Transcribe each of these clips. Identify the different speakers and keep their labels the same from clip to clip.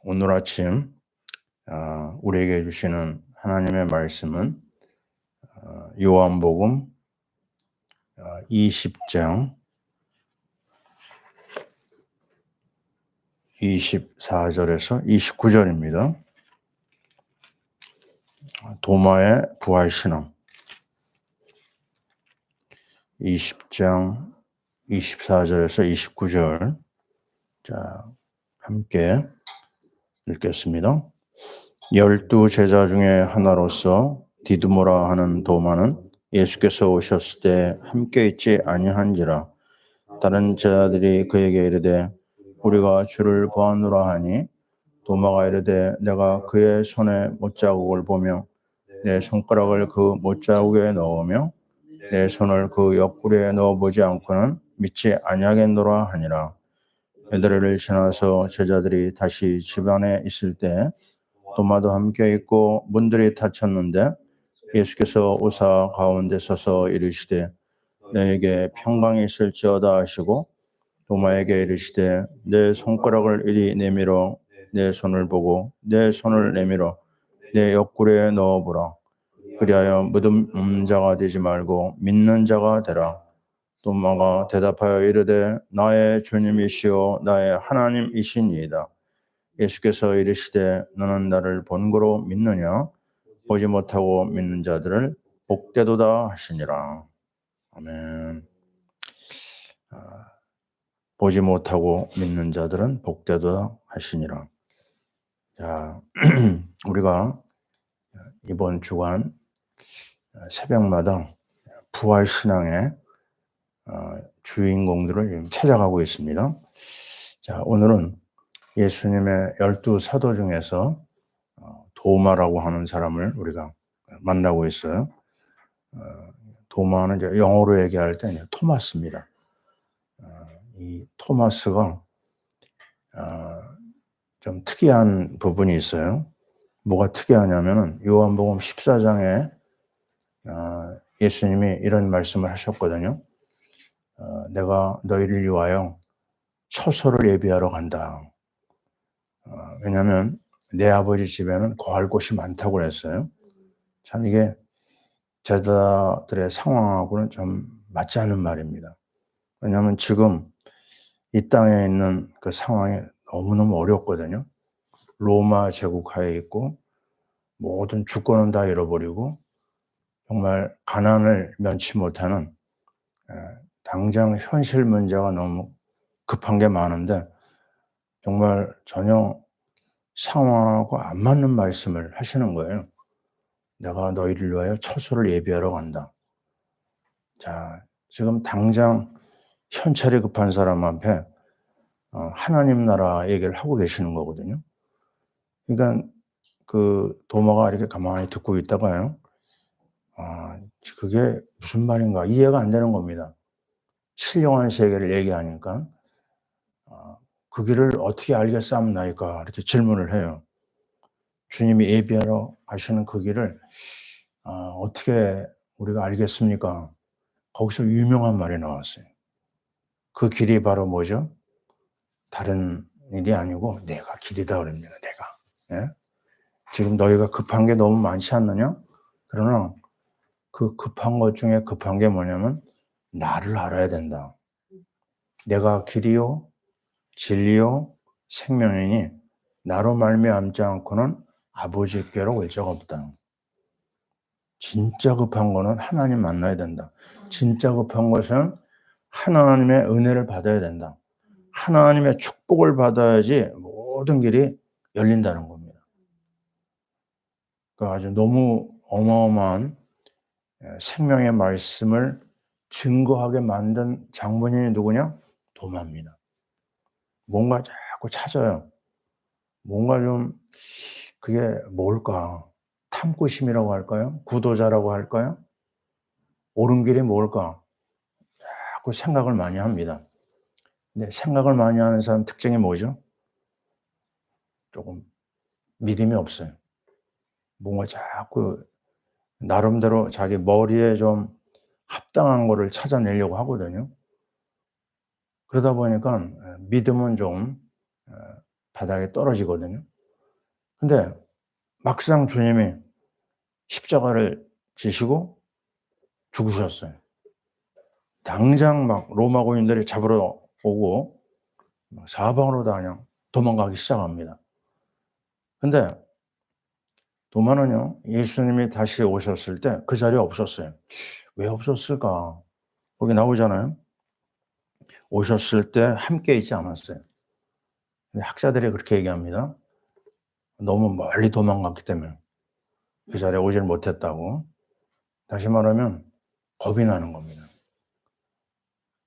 Speaker 1: 오늘 아침 우리에게 주시는 하나님의 말씀은 요한복음 20장 24절에서 29절입니다. 도마의 부활신앙 20장 24절에서 29절. 자, 함께 읽겠습니다. 12 제자 중에 하나로서 디두모라 하는 도마는 예수께서 오셨을 때 함께 있지 아니한지라. 다른 제자들이 그에게 이르되 우리가 주를 보았노라 하니 도마가 이르되 내가 그의 손에 못자국을 보며 내 손가락을 그 못자국에 넣으며 내 손을 그 옆구리에 넣어보지 않고는 믿지 아니하겠노라 하니라. 이들을 지나서 제자들이 다시 집 안에 있을 때 도마도 함께 있고 문들이 닫혔는데 예수께서 오사 가운데 서서 이르시되 너에게 평강이 있을지어다 하시고 도마에게 이르시되 내 손가락을 이리 내밀어 내 손을 보고 내 손을 내밀어 내 옆구리에 넣어보라. 그리하여 믿음 자가 되지 말고 믿는 자가 되라. 도마가 대답하여 이르되 나의 주님이시오 나의 하나님이시니이다. 예수께서 이르시되 너는 나를 본고로 믿느냐? 보지 못하고 믿는 자들을 복되도다 하시니라. 아멘. 보지 못하고 믿는 자들은 복되도다 하시니라. 자, 우리가 이번 주간 새벽마다 부활신앙의 주인공들을 찾아가고 있습니다. 자, 오늘은 예수님의 12 사도 중에서 도마라고 하는 사람을 우리가 만나고 있어요. 도마는 이제 영어로 얘기할 때 이제 토마스입니다. 이 토마스가 좀 특이한 부분이 있어요. 뭐가 특이하냐면은 요한복음 14장에 예수님이 이런 말씀을 하셨거든요. 내가 너희를 위하여 처소를 예비하러 간다. 왜냐하면 내 아버지 집에는 거할 곳이 많다고 그랬어요. 참 이게 제자들의 상황하고는 좀 맞지 않는 말입니다. 왜냐하면 지금 이 땅에 있는 그 상황이 너무너무 어렵거든요. 로마 제국 하에 있고 모든 주권은 다 잃어버리고 정말 가난을 면치 못하는 당장 현실 문제가 너무 급한 게 많은데 정말 전혀 상황하고 안 맞는 말씀을 하시는 거예요. 내가 너희를 위하여 처소를 예비하러 간다. 자, 지금 당장 현찰이 급한 사람 앞에 하나님 나라 얘기를 하고 계시는 거거든요. 그러니까 그 도마가 이렇게 가만히 듣고 있다가요. 그게 무슨 말인가 이해가 안 되는 겁니다. 신령한 세계를 얘기하니까 그 길을 어떻게 알겠사옵나이까 이렇게 질문을 해요. 주님이 예비하러 가시는 그 길을 어떻게 우리가 알겠습니까? 거기서 유명한 말이 나왔어요. 그 길이 바로 뭐죠? 다른 일이 아니고 내가 길이다 그럽니다. 내가. 예? 지금 너희가 급한 게 너무 많지 않느냐? 그러나 그 급한 것 중에 급한 게 뭐냐면 나를 알아야 된다. 내가 길이요 진리요 생명이니 나로 말미암지 않고는 아버지께로 올 자가 없다. 진짜 급한 거는 하나님 만나야 된다. 진짜 급한 것은 하나님의 은혜를 받아야 된다. 하나님의 축복을 받아야지 모든 길이 열린다는 겁니다. 그 아주 너무 어마어마한 생명의 말씀을 증거하게 만든 장본인이 누구냐? 도마입니다. 뭔가 자꾸 찾아요. 뭔가 좀 그게 뭘까? 탐구심이라고 할까요? 구도자라고 할까요? 옳은 길이 뭘까? 자꾸 생각을 많이 합니다. 근데 생각을 많이 하는 사람 특징이 뭐죠? 조금 믿음이 없어요. 뭔가 자꾸 나름대로 자기 머리에 좀 합당한 거를 찾아내려고 하거든요. 그러다 보니까 믿음은 좀 바닥에 떨어지거든요. 근데 막상 주님이 십자가를 지시고 죽으셨어요. 당장 막 로마 군인들이 잡으러 오고 사방으로 다 그냥 도망가기 시작합니다. 근데 도마는요, 예수님이 다시 오셨을 때 그 자리에 없었어요. 왜 없었을까? 거기 나오잖아요. 오셨을 때 함께 있지 않았어요. 근데 학자들이 그렇게 얘기합니다. 너무 멀리 도망갔기 때문에 그 자리에 오질 못했다고. 다시 말하면 겁이 나는 겁니다.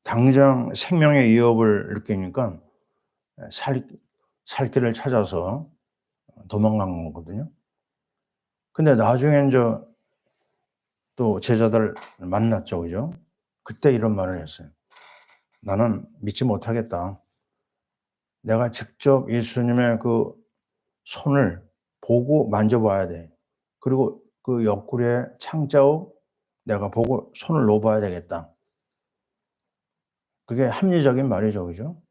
Speaker 1: 당장 생명의 위협을 느끼니까 살 길을 찾아서 도망간 거거든요. 근데 나중에 이제 또 제자들 만났죠, 그죠? 그때 이런 말을 했어요. 나는 믿지 못하겠다. 내가 직접 예수님의 그 손을 보고 만져봐야 돼. 그리고 그 옆구리에 창자국 내가 보고 손을 놓아봐야 되겠다. 그게 합리적인 말이죠, 그죠?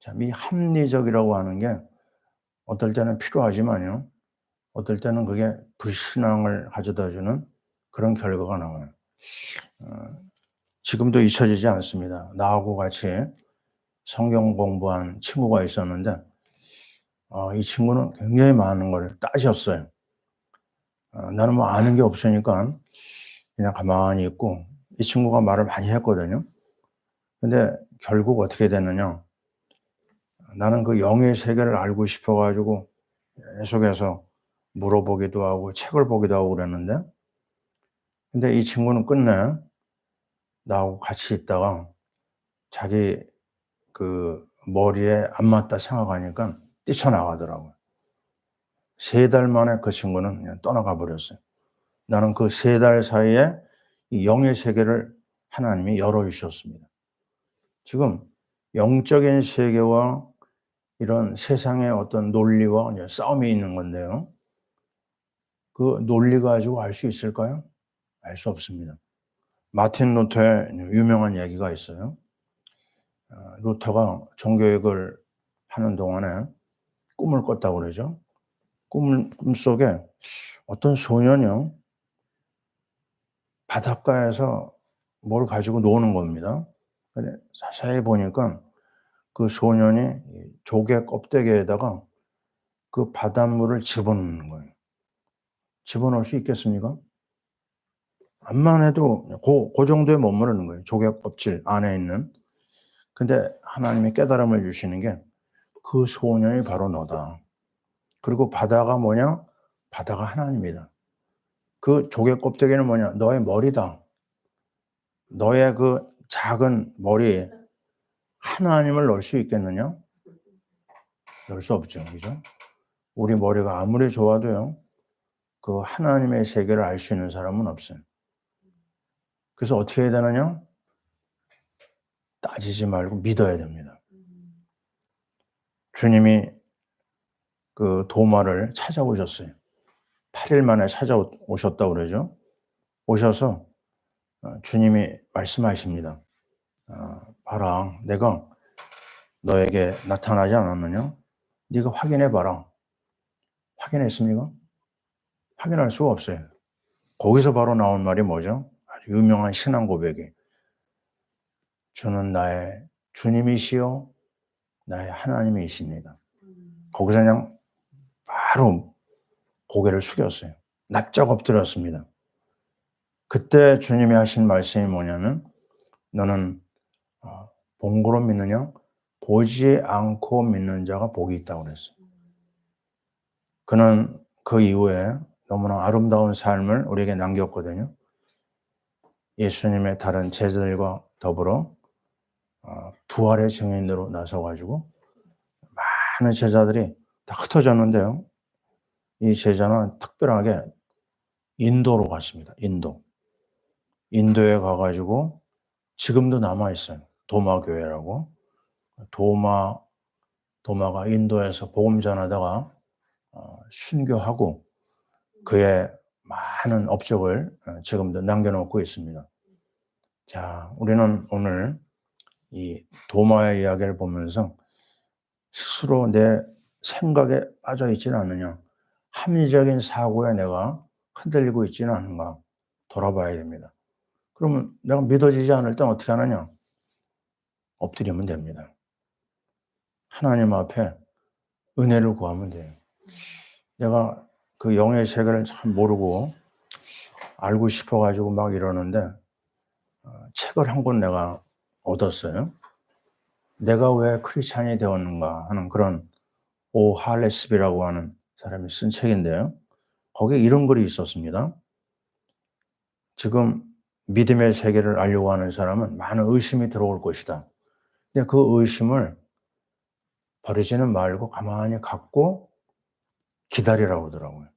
Speaker 1: 참, 이 합리적이라고 하는 게 어떨 때는 필요하지만요, 어떨 때는 그게 불신앙을 가져다 주는 그런 결과가 나와요. 지금도 잊혀지지 않습니다. 나하고 같이 성경 공부한 친구가 있었는데, 이 친구는 굉장히 많은 걸 따졌어요. 나는 뭐 아는 게 없으니까 그냥 가만히 있고, 이 친구가 말을 많이 했거든요. 근데 결국 어떻게 됐느냐? 나는 그 영의 세계를 알고 싶어 가지고 계속해서 물어보기도 하고 책을 보기도 하고 그랬는데, 근데 이 친구는 끝내 나하고 같이 있다가 자기 그 머리에 안 맞다 생각하니까 뛰쳐나가더라고요. 3달 만에 그 친구는 그냥 떠나가 버렸어요. 나는 그 3달 사이에 이 영의 세계를 하나님이 열어주셨습니다. 지금 영적인 세계와 이런 세상의 어떤 논리와 이제 싸움이 있는 건데요. 그 논리 가지고 알 수 있을까요? 알 수 없습니다. 마틴 루터의 유명한 얘기가 있어요. 루터가 종교개혁을 하는 동안에 꿈을 꿨다고 그러죠. 꿈속에 어떤 소년이요, 바닷가에서 뭘 가지고 노는 겁니다. 근데 자세히 보니까 그 소년이 조개 껍데기에다가 그 바닷물을 집어넣는 거예요. 집어넣을 수 있겠습니까? 암만 해도 그 정도에 머무르는 거예요. 조개 껍질 안에 있는. 근데 하나님이 깨달음을 주시는 게 그 소년이 바로 너다. 그리고 바다가 뭐냐? 바다가 하나님이다. 그 조개 껍데기는 뭐냐? 너의 머리다. 너의 그 작은 머리에 하나님을 넣을 수 있겠느냐? 넣을 수 없죠. 그죠? 우리 머리가 아무리 좋아도요, 그 하나님의 세계를 알 수 있는 사람은 없어요. 그래서 어떻게 해야 되느냐? 따지지 말고 믿어야 됩니다. 주님이 그 도마를 찾아오셨어요. 8일 만에 찾아오셨다고 그러죠. 오셔서 주님이 말씀하십니다. 봐라, 내가 너에게 나타나지 않았느냐? 네가 확인해 봐라. 확인했습니까? 확인할 수가 없어요. 거기서 바로 나온 말이 뭐죠? 아주 유명한 신앙 고백이, 주는 나의 주님이시요 나의 하나님이십니다. 거기서 그냥 바로 고개를 숙였어요. 납작 엎드렸습니다. 그때 주님이 하신 말씀이 뭐냐면, 너는 본고로 믿느냐? 보지 않고 믿는 자가 복이 있다고 그랬어요. 그는 그 이후에 너무나 아름다운 삶을 우리에게 남겼거든요. 예수님의 다른 제자들과 더불어 부활의 증인으로 나서가지고 많은 제자들이 다 흩어졌는데요. 이 제자는 특별하게 인도로 갔습니다. 인도에 가가지고 지금도 남아있어요. 도마교회라고. 도마가 인도에서 복음 전하다가 순교하고 그의 많은 업적을 지금도 남겨놓고 있습니다. 자, 우리는 오늘 이 도마의 이야기를 보면서 스스로 내 생각에 빠져 있지는 않느냐? 합리적인 사고에 내가 흔들리고 있지는 않은가? 돌아봐야 됩니다. 그러면 내가 믿어지지 않을 땐 어떻게 하느냐? 엎드리면 됩니다. 하나님 앞에 은혜를 구하면 돼요. 내가 그 영의 세계를 참 모르고 알고 싶어 가지고 막 이러는데 책을 한 권 내가 얻었어요. 내가 왜 크리스찬이 되었는가 하는 그런 오 할레스비라고 하는 사람이 쓴 책인데요. 거기에 이런 글이 있었습니다. 지금 믿음의 세계를 알려고 하는 사람은 많은 의심이 들어올 것이다. 근데 그 의심을 버리지는 말고 가만히 갖고 기다리라고 그러더라고요.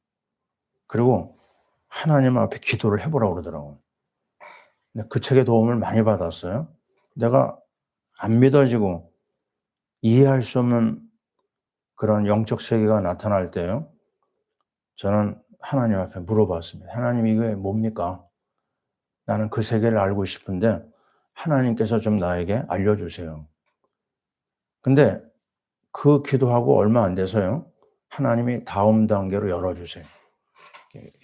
Speaker 1: 그리고 하나님 앞에 기도를 해보라고 그러더라고요. 근데 그 책의 도움을 많이 받았어요. 내가 안 믿어지고 이해할 수 없는 그런 영적 세계가 나타날 때요. 저는 하나님 앞에 물어봤습니다. 하나님 이게 뭡니까? 나는 그 세계를 알고 싶은데 하나님께서 좀 나에게 알려주세요. 근데 그 기도하고 얼마 안 돼서요. 하나님이 다음 단계로 열어주세요.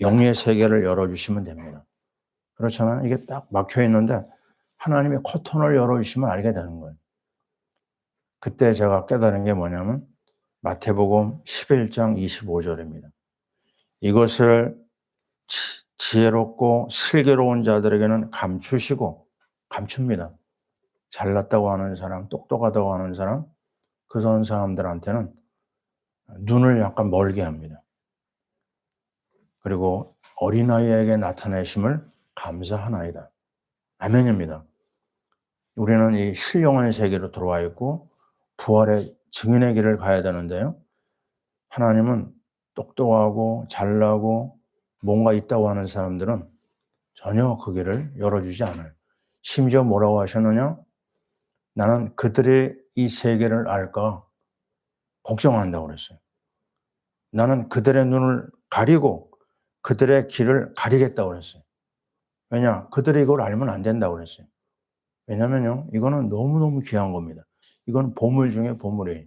Speaker 1: 영의 세계를 열어주시면 됩니다. 그렇잖아요. 이게 딱 막혀 있는데 하나님이 커튼을 열어주시면 알게 되는 거예요. 그때 제가 깨달은 게 뭐냐면 마태복음 11장 25절입니다. 이것을 지혜롭고 슬기로운 자들에게는 감춥니다. 잘났다고 하는 사람, 똑똑하다고 하는 사람, 그런 사람들한테는 눈을 약간 멀게 합니다. 그리고 어린아이에게 나타내심을 감사하나이다. 아멘입니다. 우리는 이 신령한 세계로 들어와 있고 부활의 증인의 길을 가야 되는데요. 하나님은 똑똑하고 잘나고 뭔가 있다고 하는 사람들은 전혀 그 길을 열어주지 않아요. 심지어 뭐라고 하셨느냐? 나는 그들의 이 세계를 알까 걱정한다고 그랬어요. 나는 그들의 눈을 가리고 그들의 길을 가리겠다고 그랬어요. 왜냐? 그들이 이걸 알면 안 된다고 그랬어요. 왜냐면요, 이거는 너무너무 귀한 겁니다. 이건 보물 중에 보물이에요.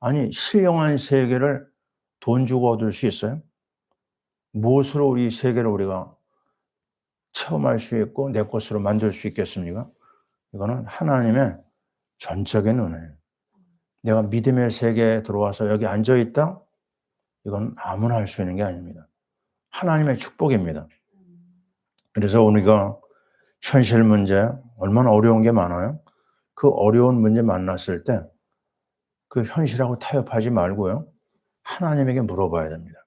Speaker 1: 아니, 신령한 세계를 돈 주고 얻을 수 있어요? 무엇으로 우리 세계를 우리가 체험할 수 있고 내 것으로 만들 수 있겠습니까? 이거는 하나님의 전적인 은혜예요. 내가 믿음의 세계에 들어와서 여기 앉아 있다? 이건 아무나 할 수 있는 게 아닙니다. 하나님의 축복입니다. 그래서 우리가 현실 문제, 얼마나 어려운 게 많아요. 그 어려운 문제 만났을 때 그 현실하고 타협하지 말고요. 하나님에게 물어봐야 됩니다.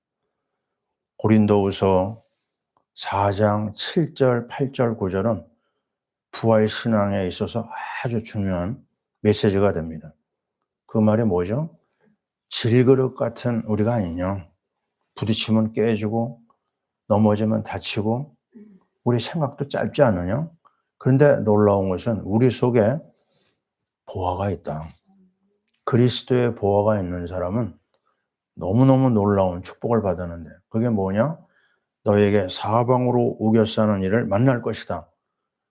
Speaker 1: 고린도후서 4장 7절, 8절, 9절은 부활 신앙에 있어서 아주 중요한 메시지가 됩니다. 그 말이 뭐죠? 질그릇 같은 우리가 아니냐. 부딪히면 깨지고 넘어지면 다치고 우리 생각도 짧지 않느냐? 그런데 놀라운 것은 우리 속에 보화가 있다. 그리스도의 보화가 있는 사람은 너무너무 놀라운 축복을 받았는데 그게 뭐냐? 너에게 사방으로 우겨싸는 일을 만날 것이다.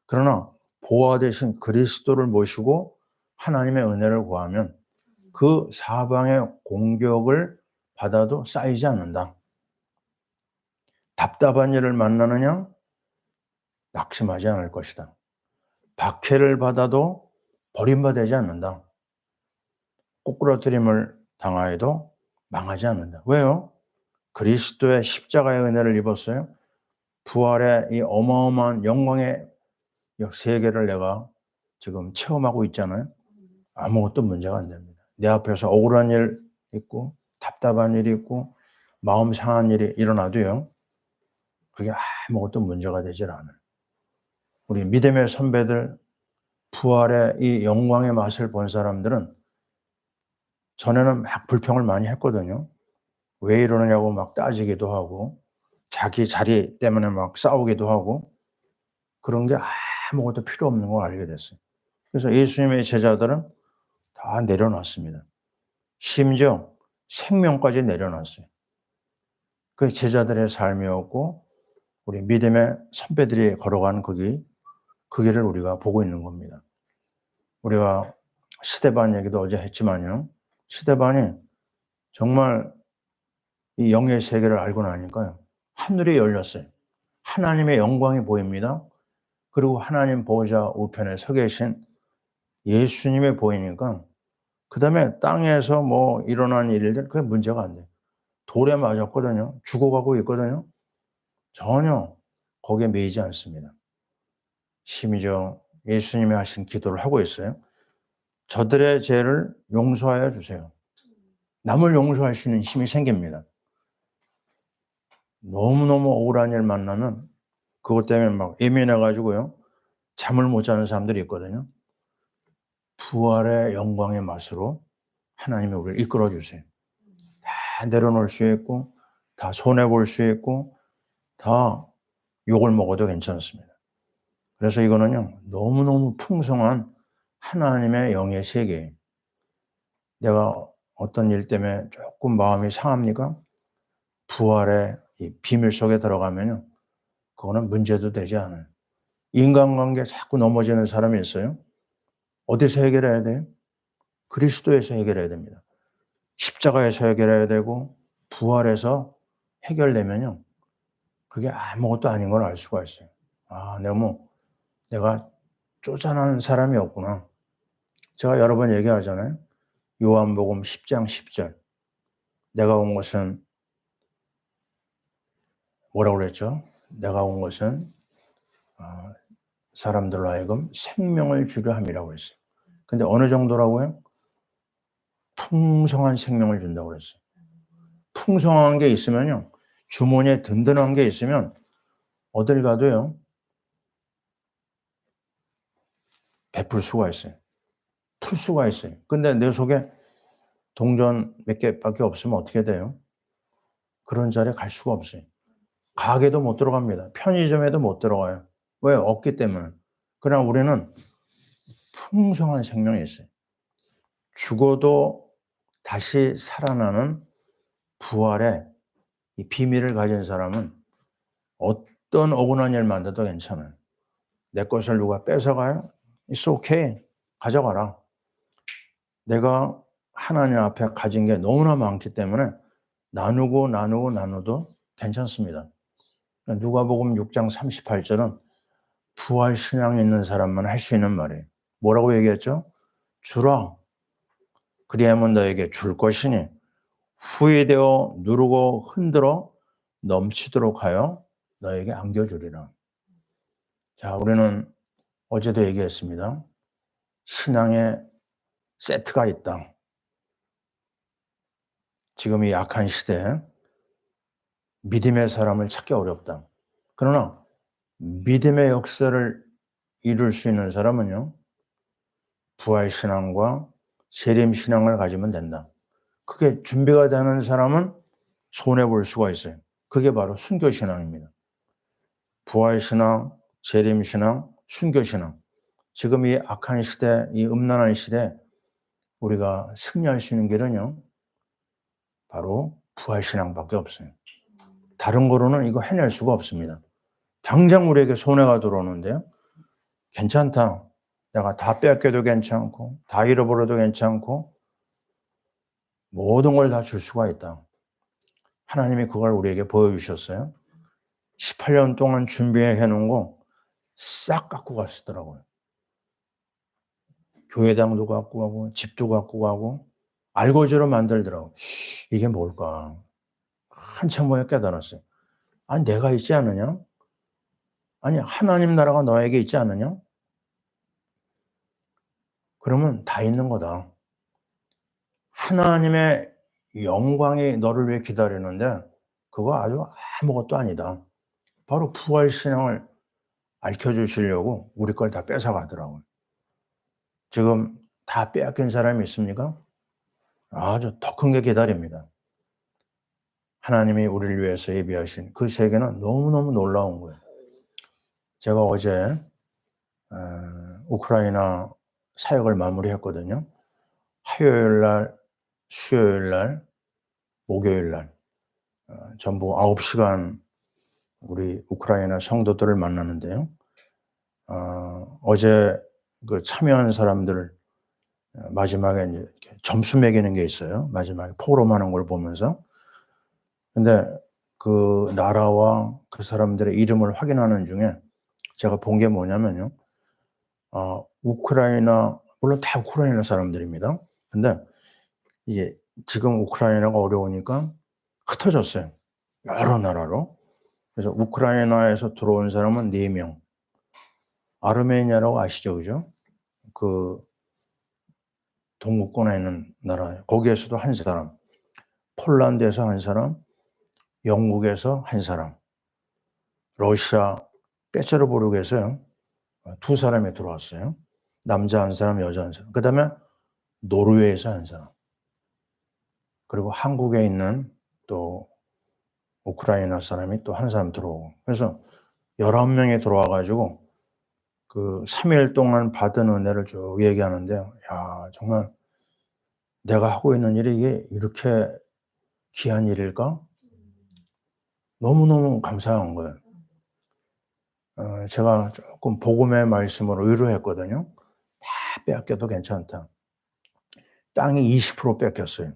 Speaker 1: 그러나 보화 대신 그리스도를 모시고 하나님의 은혜를 구하면 그 사방의 공격을 받아도 쌓이지 않는다. 답답한 일을 만나느냐? 낙심하지 않을 것이다. 박해를 받아도 버림받지 않는다. 꼬꾸라뜨림을 당하여도 망하지 않는다. 왜요? 그리스도의 십자가의 은혜를 입었어요. 부활의 이 어마어마한 영광의 세계를 내가 지금 체험하고 있잖아요. 아무것도 문제가 안 됩니다. 내 앞에서 억울한 일 있고 답답한 일이 있고 마음 상한 일이 일어나도요. 그게 아무것도 문제가 되질 않아요. 우리 믿음의 선배들 부활의 이 영광의 맛을 본 사람들은 전에는 막 불평을 많이 했거든요. 왜 이러느냐고 막 따지기도 하고 자기 자리 때문에 막 싸우기도 하고 그런 게 아무것도 필요 없는 걸 알게 됐어요. 그래서 예수님의 제자들은 다 내려놨습니다. 심지어 생명까지 내려놨어요. 그 제자들의 삶이었고 우리 믿음의 선배들이 걸어간 그 길을 우리가 보고 있는 겁니다. 우리가 스데반 얘기도 어제 했지만요. 스데반이 정말 이 영의 세계를 알고 나니까요. 하늘이 열렸어요. 하나님의 영광이 보입니다. 그리고 하나님 보호자 우편에 서 계신 예수님이 보이니까 그다음에 땅에서 뭐 일어난 일들 그게 문제가 안 돼요. 돌에 맞았거든요. 죽어가고 있거든요. 전혀 거기에 매이지 않습니다. 심지어 예수님이 하신 기도를 하고 있어요. 저들의 죄를 용서하여 주세요. 남을 용서할 수 있는 힘이 생깁니다. 너무너무 억울한 일 만나면 그것 때문에 막 예민해 가지고요. 잠을 못 자는 사람들이 있거든요. 부활의 영광의 맛으로 하나님이 우리를 이끌어 주세요. 다 내려놓을 수 있고 다 손해 볼 수 있고 다 욕을 먹어도 괜찮습니다. 그래서 이거는요. 너무너무 풍성한 하나님의 영의 세계예요. 내가 어떤 일 때문에 조금 마음이 상합니까? 부활의 이 비밀 속에 들어가면요. 그거는 문제도 되지 않아요. 인간관계에 자꾸 넘어지는 사람이 있어요. 어디서 해결해야 돼요? 그리스도에서 해결해야 됩니다. 십자가에서 해결해야 되고 부활에서 해결되면요. 그게 아무것도 아닌 걸 알 수가 있어요. 아, 내가 쫓아나는 사람이었구나. 제가 여러 번 얘기하잖아요. 요한복음 10장 10절. 내가 온 것은 뭐라고 그랬죠? 내가 온 것은 사람들로 하여금 생명을 주려 함이라고 했어요. 근데 어느 정도라고요? 풍성한 생명을 준다고 그랬어요. 풍성한 게 있으면요. 주머니에 든든한 게 있으면 어딜 가도요. 베풀 수가 있어요. 풀 수가 있어요. 근데 내 속에 동전 몇 개밖에 없으면 어떻게 돼요? 그런 자리에 갈 수가 없어요. 가게도 못 들어갑니다. 편의점에도 못 들어가요. 왜? 없기 때문에. 그러나 우리는 풍성한 생명이 있어요. 죽어도 다시 살아나는 부활의 이 비밀을 가진 사람은 어떤 억울한 일 만나도 괜찮아요. 내 것을 누가 뺏어가요? It's okay. 가져가라. 내가 하나님 앞에 가진 게 너무나 많기 때문에 나누도 괜찮습니다. 누가복음 6장 38절은 부활 신앙이 있는 사람만 할 수 있는 말이에요. 뭐라고 얘기했죠? 주라. 그리하면 너에게 줄 것이니 후회되어 누르고 흔들어 넘치도록 하여 너에게 안겨주리라. 자, 우리는 어제도 얘기했습니다. 신앙의 세트가 있다. 지금 이 약한 시대에 믿음의 사람을 찾기 어렵다. 그러나 믿음의 역사를 이룰 수 있는 사람은요. 부활신앙과 재림신앙을 가지면 된다. 그게 준비가 되는 사람은 손해볼 수가 있어요. 그게 바로 순교신앙입니다. 부활신앙, 재림신앙, 순교신앙. 지금 이 악한 시대, 이 음란한 시대에 우리가 승리할 수 있는 길은요. 바로 부활신앙밖에 없어요. 다른 거로는 이거 해낼 수가 없습니다. 당장 우리에게 손해가 들어오는데요. 괜찮다. 내가 다 뺏겨도 괜찮고 다 잃어버려도 괜찮고 모든 걸 다 줄 수가 있다. 하나님이 그걸 우리에게 보여주셨어요. 18년 동안 준비해 놓은 거 싹 갖고 갔더라고요. 교회당도 갖고 가고 집도 갖고 가고 알고지로 만들더라고요. 이게 뭘까? 한참 후에 깨달았어요. 아니 내가 있지 않느냐? 아니 하나님 나라가 너에게 있지 않느냐? 그러면 다 있는 거다. 하나님의 영광이 너를 위해 기다리는데 그거 아주 아무것도 아니다. 바로 부활신앙을 알려주시려고 우리 걸 다 뺏어가더라고요. 지금 다 빼앗긴 사람이 있습니까? 아주 더 큰 게 기다립니다. 하나님이 우리를 위해서 예비하신 그 세계는 너무너무 놀라운 거예요. 제가 어제 우크라이나 사역을 마무리했거든요. 화요일 날, 수요일 날, 목요일 날 전부 9시간 우리 우크라이나 성도들을 만나는데요. 어제 그 참여한 사람들 마지막에 이제 이렇게 점수 매기는 게 있어요. 마지막에 포럼하는 걸 보면서. 근데 그 나라와 그 사람들의 이름을 확인하는 중에 제가 본 게 뭐냐면요. 우크라이나, 물론 다 우크라이나 사람들입니다. 근데 이게 지금 우크라이나가 어려우니까 흩어졌어요. 여러 나라로. 그래서 우크라이나에서 들어온 사람은 4명. 아르메니아라고 아시죠? 그죠? 그 동구권에 있는 나라예요. 거기에서도 한 사람. 폴란드에서 한 사람. 영국에서 한 사람. 러시아 페테르부르크에서요. 2사람이 들어왔어요. 남자 한 사람, 여자 한 사람. 그다음에 노르웨이에서 한 사람. 그리고 한국에 있는 또 우크라이나 사람이 또 한 사람 들어오고. 그래서 11명이 들어와 가지고 그 3일 동안 받은 은혜를 쭉 얘기하는데요. 야, 정말 내가 하고 있는 일이 이게 이렇게 귀한 일일까? 너무너무 감사한 거예요. 제가 조금 복음의 말씀으로 위로했거든요. 다 빼앗겨도 괜찮다. 땅이 20% 뺏겼어요.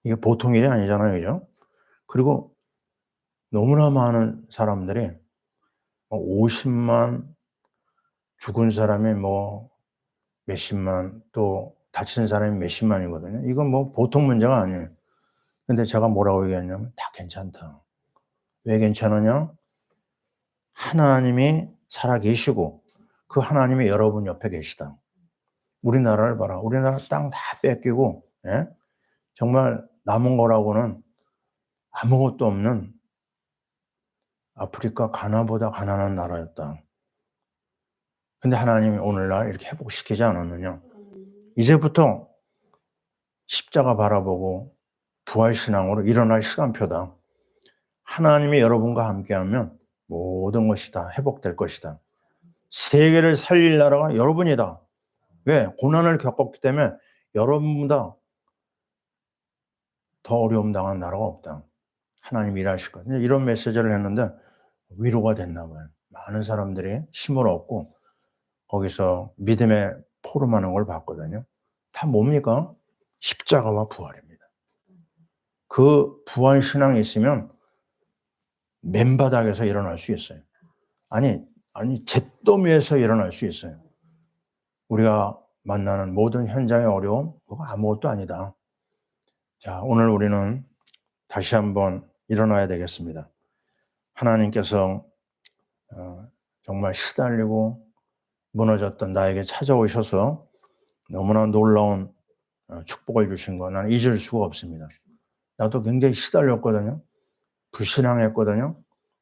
Speaker 1: 이게 보통 일이 아니잖아요. 그죠? 그리고 너무나 많은 사람들이 50만, 죽은 사람이 뭐 몇십만, 또 다친 사람이 몇십만이거든요. 이건 뭐 보통 문제가 아니에요. 근데 제가 뭐라고 얘기했냐면 다 괜찮다. 왜 괜찮으냐? 하나님이 살아계시고 그 하나님이 여러분 옆에 계시다. 우리나라를 봐라. 우리나라 땅 다 뺏기고, 예? 정말 남은 거라고는 아무것도 없는 아프리카 가나보다 가난한 나라였다. 근데 하나님이 오늘날 이렇게 회복시키지 않았느냐? 이제부터 십자가 바라보고 부활신앙으로 일어날 시간표다. 하나님이 여러분과 함께하면 모든 것이 다 회복될 것이다. 세계를 살릴 나라가 여러분이다. 왜? 고난을 겪었기 때문에 여러분보다 더 어려움 당한 나라가 없다. 하나님이 일하실 거예요. 이런 메시지를 했는데 위로가 됐나 봐요. 많은 사람들이 힘을 얻고 거기서 믿음의 포럼하는 걸 봤거든요. 다 뭡니까? 십자가와 부활입니다. 그 부활 신앙이 있으면 맨바닥에서 일어날 수 있어요. 아니 잿더미에서 일어날 수 있어요. 우리가 만나는 모든 현장의 어려움, 그거 아무것도 아니다. 자, 오늘 우리는 다시 한번 일어나야 되겠습니다. 하나님께서 정말 시달리고 무너졌던 나에게 찾아오셔서 너무나 놀라운 축복을 주신 거 나는 잊을 수가 없습니다. 나도 굉장히 시달렸거든요. 불신앙했거든요.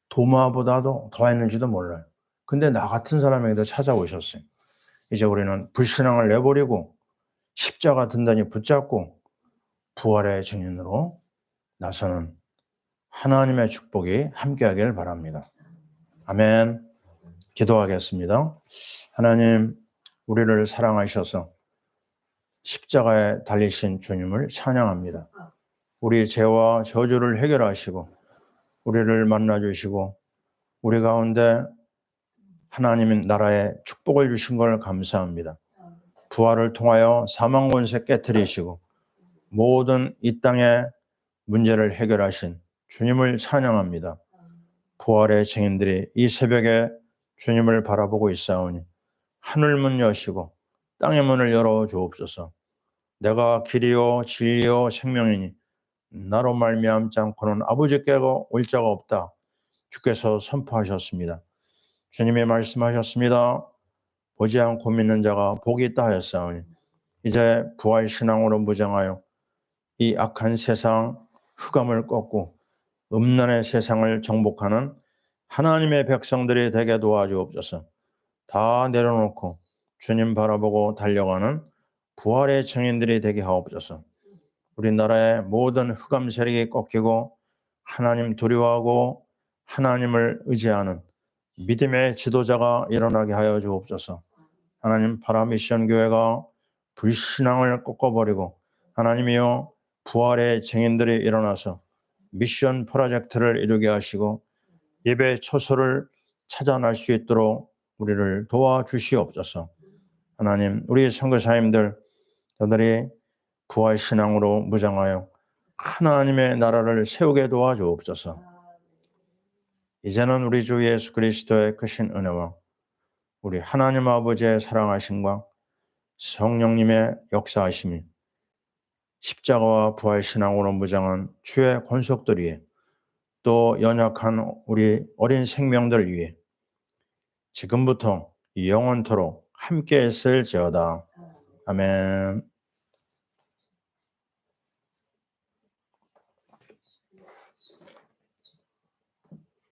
Speaker 1: 도마보다도 더 했는지도 몰라요. 근데 나 같은 사람에게도 찾아오셨어요. 이제 우리는 불신앙을 내버리고 십자가 든단히 붙잡고 부활의 증인으로 나서는 하나님의 축복이 함께하길 바랍니다. 아멘. 기도하겠습니다. 하나님, 우리를 사랑하셔서 십자가에 달리신 주님을 찬양합니다. 우리 죄와 저주를 해결하시고 우리를 만나주시고 우리 가운데 하나님 나라의 축복을 주신 걸 감사합니다. 부활을 통하여 사망 권세 깨뜨리시고 모든 이 땅의 문제를 해결하신 주님을 찬양합니다. 부활의 증인들이 이 새벽에 주님을 바라보고 있사오니 하늘 문 여시고 땅의 문을 열어 주옵소서. 내가 길이요 진리요 생명이니 나로 말미암지 않고는 아버지께로 올 자가 없다. 주께서 선포하셨습니다. 주님이 말씀하셨습니다. 보지 않고 믿는 자가 복이 있다 하였사오니 이제 부활 신앙으로 무장하여 이 악한 세상 흑암을 꺾고 음란의 세상을 정복하는 하나님의 백성들이 되게 도와주옵소서. 다 내려놓고 주님 바라보고 달려가는 부활의 증인들이 되게 하옵소서. 우리나라의 모든 흑암 세력이 꺾이고 하나님 두려워하고 하나님을 의지하는 믿음의 지도자가 일어나게 하여 주옵소서. 하나님 파라미션 교회가 불신앙을 꺾어버리고 하나님이여 부활의 증인들이 일어나서 미션 프로젝트를 이루게 하시고 예배 처소를 찾아날 수 있도록 우리를 도와주시옵소서. 하나님, 우리 선교사님들 저들이 부활 신앙으로 무장하여 하나님의 나라를 세우게 도와주옵소서. 이제는 우리 주 예수 그리스도의 크신 은혜와 우리 하나님 아버지의 사랑하심과 성령님의 역사하심이 십자가와 부활 신앙으로 무장한 주의 권속들 위에 또 연약한 우리 어린 생명들 위에 지금부터 영원토록 함께 있을지어다. 아멘.